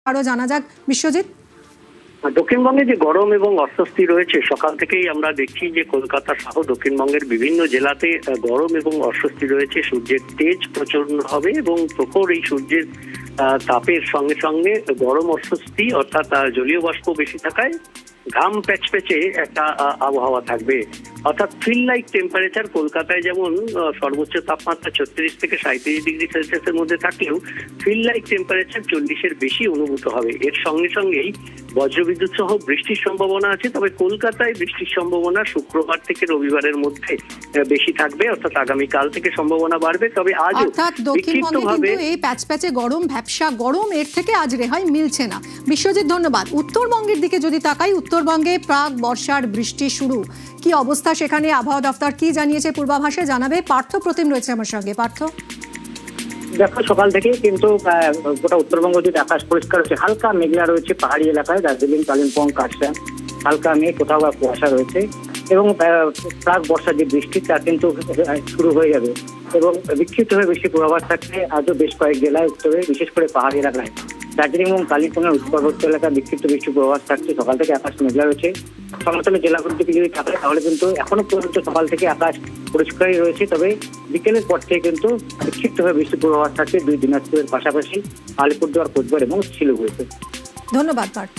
আরো জানা যাক বিশ্বজিৎ। দক্ষিণবঙ্গে যে গরম এবং অস্বস্তি রয়েছে, সকাল থেকেই আমরা দেখছি যে কলকাতা সহ দক্ষিণবঙ্গের বিভিন্ন জেলাতে গরম এবং অস্বস্তি রয়েছে। সূর্যের তেজ প্রচন্ড হবে এবং প্রখর এই সূর্যের তাপের সঙ্গে সঙ্গে গরম অস্বস্তি অর্থাৎ জলীয় বাষ্প বেশি থাকায় ঘাম প্যাচপ্যাচে একটা আবহাওয়া থাকবে। অর্থাৎ ফিল লাইক টেম্পারেচার কলকাতায় যেমন সর্বোচ্চ তাপমাত্রা 36 থেকে 37 ডিগ্রি সেলসিয়াসের মধ্যে থাকলেও ফিল লাইক টেম্পারেচার 40-এর বেশি অনুভূত হবে। এর সঙ্গে সঙ্গেই বজ্রবিদ্যুৎ সহ বৃষ্টির সম্ভাবনা আছে, তবে কলকাতায় বৃষ্টির সম্ভাবনা শুক্রবার থেকে রবিবারের মধ্যে বেশি থাকবে, অর্থাৎ আগামীকাল থেকে সম্ভাবনা বাড়বে। তবে আজও দক্ষিণবঙ্গে এই প্যাচপ্যাচে গরম, ভ্যাপসা গরম, এর থেকে আজ রেহাই মিলছে না। বিশ্বজিৎ ধন্যবাদ। উত্তরবঙ্গের দিকে যদি তাকাই, উত্তরবঙ্গে প্রাক বর্ষার বৃষ্টি শুরু, কি অবস্থা সেখানে? আবহাওয়া দফতর কি জানিয়েছে পূর্বাভাসে জানাবে পার্থ প্রতিম রয়েছে আমার সঙ্গে। পার্থ, দেখো সকাল থেকে কিন্তু গোটা উত্তরবঙ্গ যদি আকাশ পরিষ্কার হচ্ছে, হালকা মেঘলা রয়েছে পাহাড়ি এলাকায়, দার্জিলিং, কালিম্পং, কাটরা হালকা মেঘ, কোথাও বা কুয়াশা রয়েছে এবং প্রাক বর্ষার যে বৃষ্টি তা কিন্তু শুরু হয়ে যাবে এবং বিক্ষিপ্তভাবে বৃষ্টি পূর্বাভাস থাকছে আজও বেশ কয়েক জেলায় উত্তরে, বিশেষ করে পাহাড়ি এলাকায়। দার্জিলিং এবং কালিম্পংয়ের উৎপর্বত্য এলাকায় বিক্ষিপ্ত বৃষ্টি পূর্বাভাস থাকছে। সকাল থেকে আকাশ মেঘলা রয়েছে। সমতল জেলাগুলোর দিকে যদি থাকে তাহলে কিন্তু এখনো পর্যন্ত সকাল থেকে আকাশ পরিষ্কারই রয়েছে, তবে বিকেলের পর থেকে কিন্তু বিক্ষিপ্তভাবে বৃষ্টি পূর্বাভাস থাকছে দুই দিনাজপুরের পাশাপাশি আলিপুরদুয়ার, কোচবিহার এবং শিলিগুড়িতে। ধন্যবাদ পার্থ।